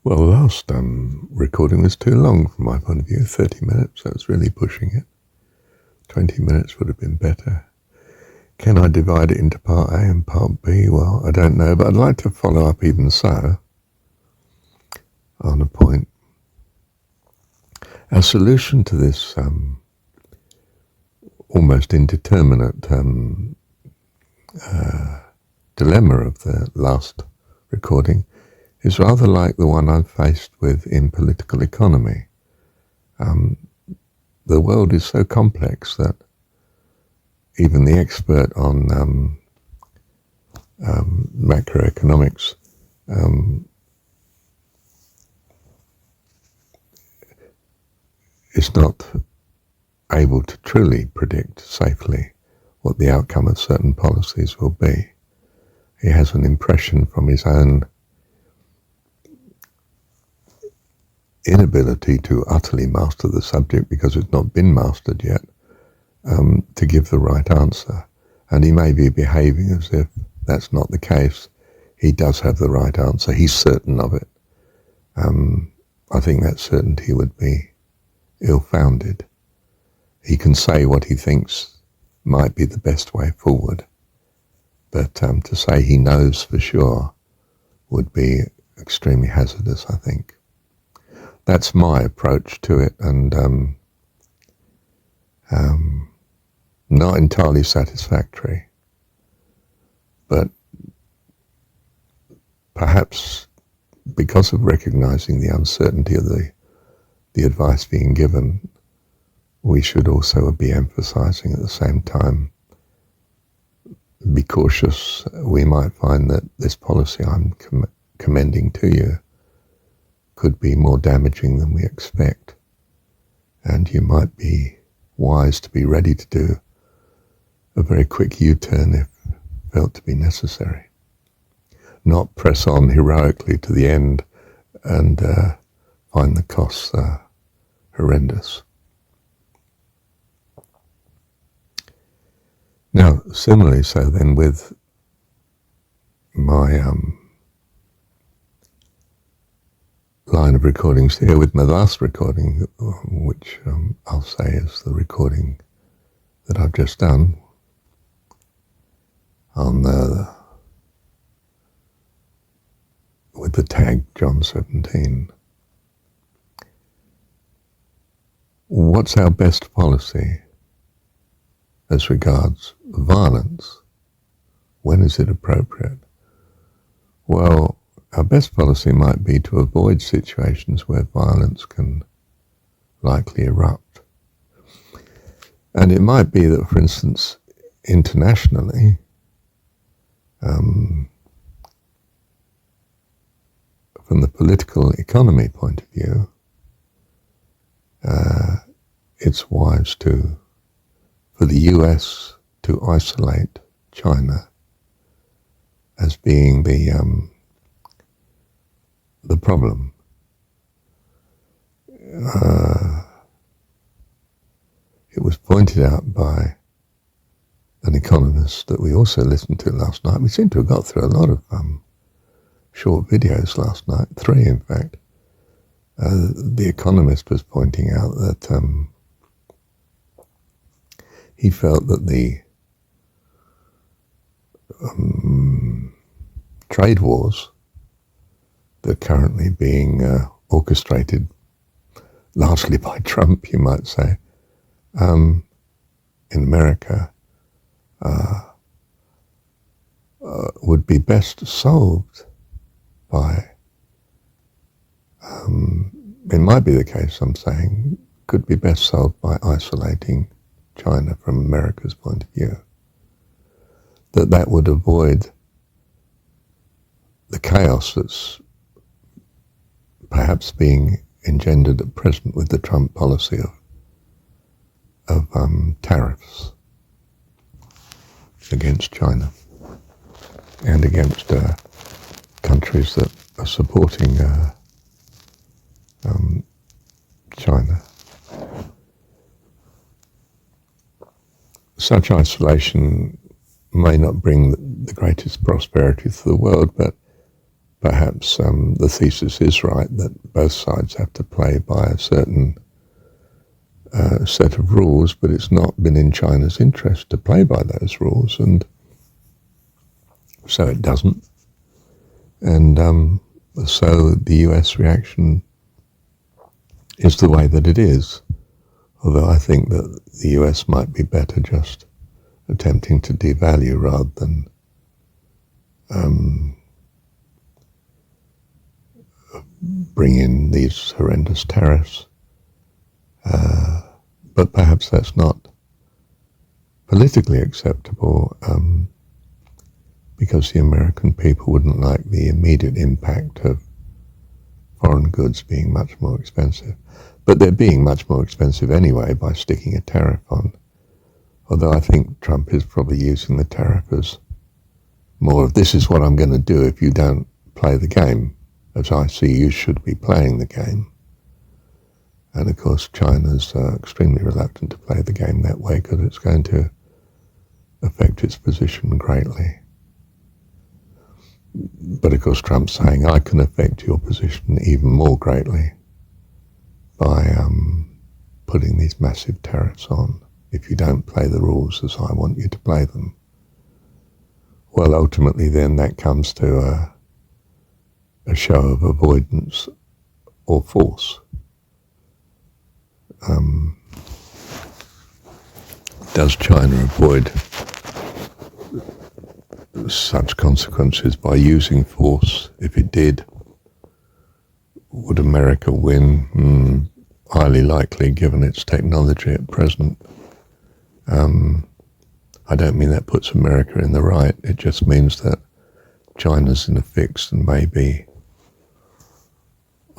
Well, the last recording was too long from my point of view, 30 minutes. That was really pushing it. 20 minutes would have been better. Can I divide it into part A and part B? Well, I don't know, but I'd like to follow up even so on a point. Our solution to this almost indeterminate dilemma of the last recording is rather like the one I'm faced with in political economy. The world is so complex that even the expert on macroeconomics is not able to truly predict safely what the outcome of certain policies will be. He has an impression from his own inability to utterly master the subject because it's not been mastered yet, to give the right answer. And he may be behaving as if that's not the case. He does have the right answer. He's certain of it. I think that certainty would be ill-founded. He can say what he thinks might be the best way forward, but to say he knows for sure would be extremely hazardous, I think. That's my approach to it, and not entirely satisfactory, but perhaps because of recognizing the uncertainty of the advice being given, we should also be emphasizing at the same time, be cautious. We might find that this policy I'm commending to you could be more damaging than we expect, and you might be wise to be ready to do a very quick U-turn if felt to be necessary. Not press on heroically to the end and find the costs horrendous. Now, similarly so then with my line of recordings here, with my last recording, which I'll say is the recording that I've just done on with the tag jon17. What's our best policy as regards violence? When is it appropriate? Well, our best policy might be to avoid situations where violence can likely erupt. And it might be that, for instance, internationally, from the political economy point of view, it's wise for the US to isolate China as being the problem. It was pointed out by an economist that we also listened to last night. We seem to have got through a lot of short videos last night, 3 in fact. The economist was pointing out that he felt that the trade wars that are currently being orchestrated largely by Trump, you might say, in America, would be best solved by, it might be the case, I'm saying, could be best solved by isolating China from America's point of view. That would avoid the chaos that's perhaps being engendered at present with the Trump policy of tariffs against China and against countries that are supporting China. Such isolation may not bring the greatest prosperity to the world, but perhaps the thesis is right that both sides have to play by a certain set of rules, but it's not been in China's interest to play by those rules, and so it doesn't. And so the US reaction is the way that it is, although I think that the US might be better just attempting to devalue rather than bring in these horrendous tariffs. But perhaps that's not politically acceptable because the American people wouldn't like the immediate impact of foreign goods being much more expensive. But they're being much more expensive anyway by sticking a tariff on. Although I think Trump is probably using the tariff as more of, this is what I'm going to do if you don't play the game. As I see, you should be playing the game. And of course, China's extremely reluctant to play the game that way because it's going to affect its position greatly. But of course, Trump's saying, I can affect your position even more greatly by putting these massive tariffs on if you don't play the rules as I want you to play them. Well, ultimately then that comes to a show of avoidance or force. Does China avoid such consequences by using force? If it did, would America win? Highly likely, given its technology at present. I don't mean that puts America in the right. It just means that China's in a fix and may be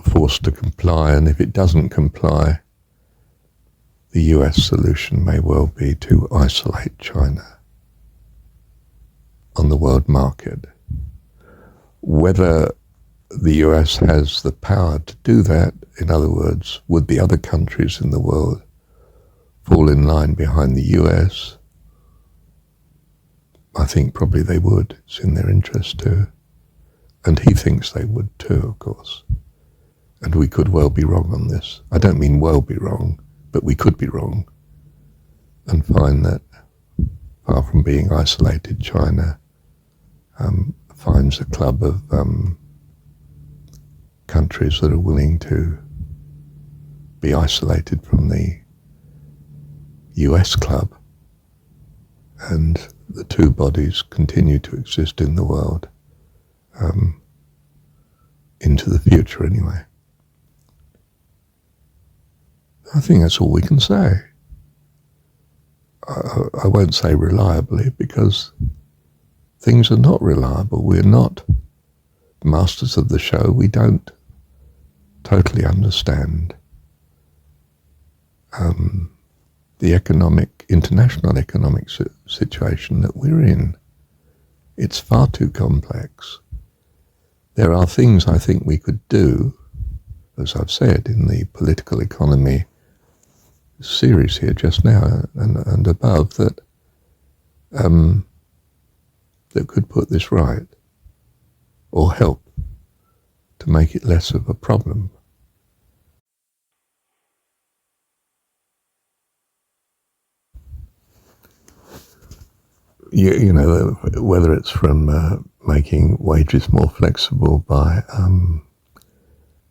forced to comply, and if it doesn't comply, the US solution may well be to isolate China on the world market. Whether the US has the power to do that, in other words, would the other countries in the world fall in line behind the US? I think probably they would. It's in their interest too. And he thinks they would too, of course. And we could well be wrong on this. I don't mean well be wrong, but we could be wrong and find that, far from being isolated, China finds a club of countries that are willing to be isolated from the US club, and the two bodies continue to exist in the world into the future anyway. I think that's all we can say. I won't say reliably because things are not reliable. We're not masters of the show. We don't totally understand the international economic situation that we're in. It's far too complex. There are things I think we could do, as I've said, in the political economy series here just now and above, that that could put this right or help to make it less of a problem. You know, whether it's from making wages more flexible by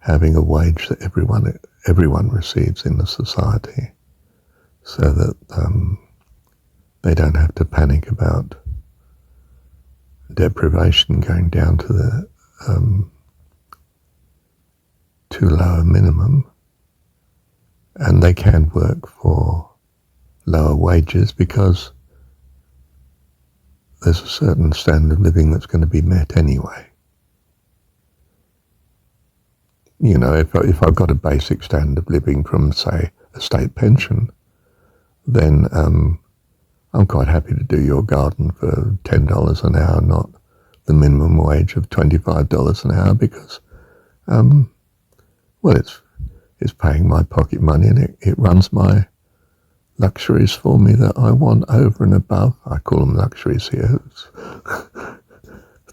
having a wage that everyone receives in the society, so that they don't have to panic about deprivation going down to the too low a minimum, and they can work for lower wages because there's a certain standard of living that's going to be met anyway. You know, if I've got a basic standard of living from, say, a state pension, then I'm quite happy to do your garden for $10 an hour, not the minimum wage of $25 an hour, because, well, it's paying my pocket money and it runs my luxuries for me that I want over and above. I call them luxuries here.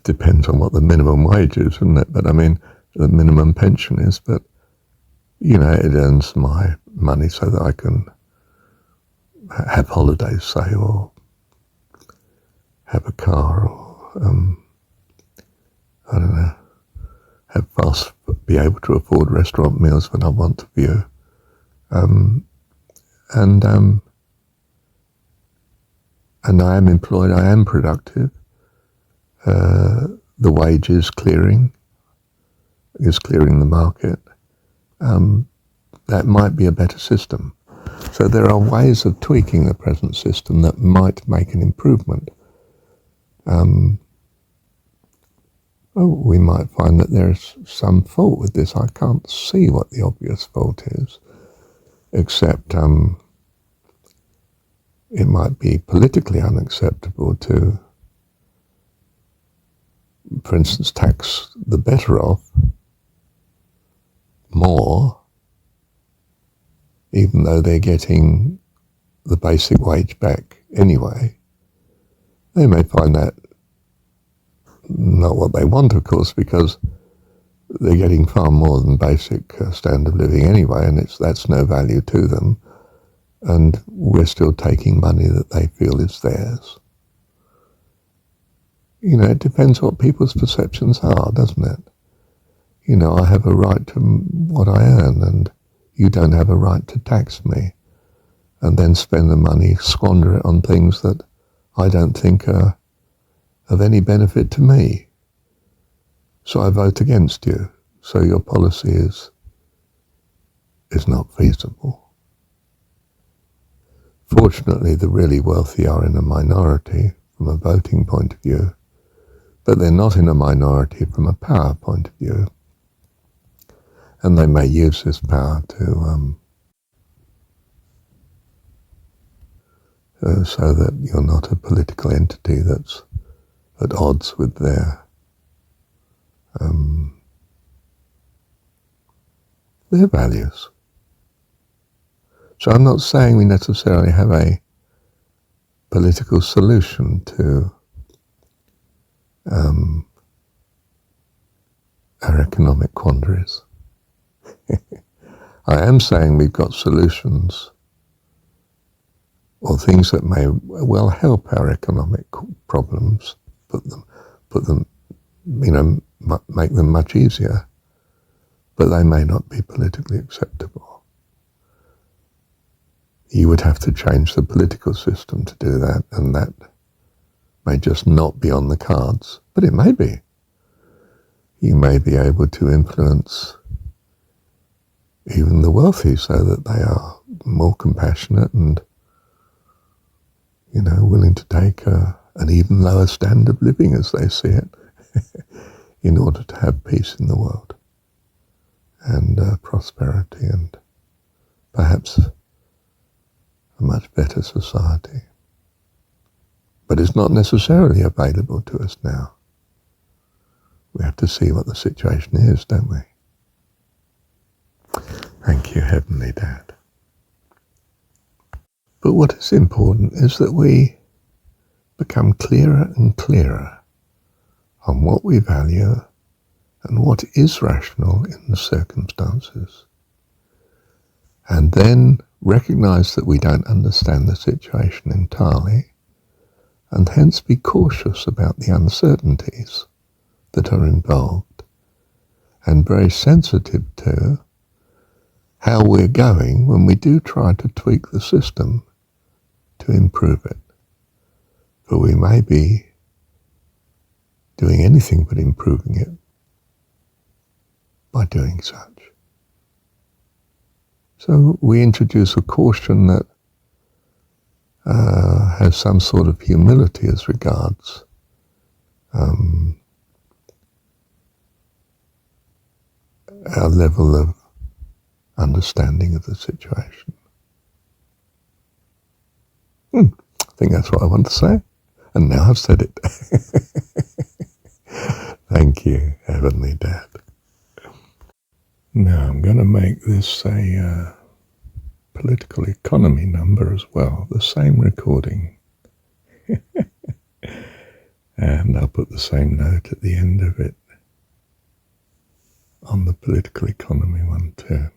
depends on what the minimum wage is, isn't it? But I mean, the minimum pension is, but, you know, it earns my money so that I can have holidays, say, or have a car, or, I don't know, be able to afford restaurant meals when I want to view. And I am employed, I am productive. The wage is clearing the market. That might be a better system. So there are ways of tweaking the present system that might make an improvement. We might find that there's some fault with this. I can't see what the obvious fault is, except it might be politically unacceptable to, for instance, tax the better off more, even though they're getting the basic wage back anyway. They may find that not what they want, of course, because they're getting far more than basic standard of living anyway, and that's no value to them, and we're still taking money that they feel is theirs. You know, it depends what people's perceptions are, doesn't it? You know, I have a right to what I earn, and you don't have a right to tax me and then spend the money, squander it on things that I don't think are of any benefit to me. So I vote against you. So your policy is not feasible. Fortunately, the really wealthy are in a minority from a voting point of view, but they're not in a minority from a power point of view. And they may use this power to so that you're not a political entity that's at odds with their values. So I'm not saying we necessarily have a political solution to our economic quandaries. I am saying we've got solutions or things that may well help our economic problems, put them, you know, make them much easier, but they may not be politically acceptable. You would have to change the political system to do that, and that may just not be on the cards, but it may be. You may be able to influence even the wealthy so that they are more compassionate and, you know, willing to take an even lower standard of living as they see it in order to have peace in the world and prosperity and perhaps a much better society. But it's not necessarily available to us now. We have to see what the situation is, don't we? Thank you, Heavenly Dad. But what is important is that we become clearer and clearer on what we value and what is rational in the circumstances. And then recognize that we don't understand the situation entirely, and hence be cautious about the uncertainties that are involved, and very sensitive to how we're going when we do try to tweak the system to improve it. For we may be doing anything but improving it by doing such. So we introduce a caution that has some sort of humility as regards our level of understanding of the situation. I think that's what I want to say, and now I've said it. Thank you, Heavenly Dad. Now I'm going to make this a political economy number as well, the same recording. And I'll put the same note at the end of it on the political economy one too.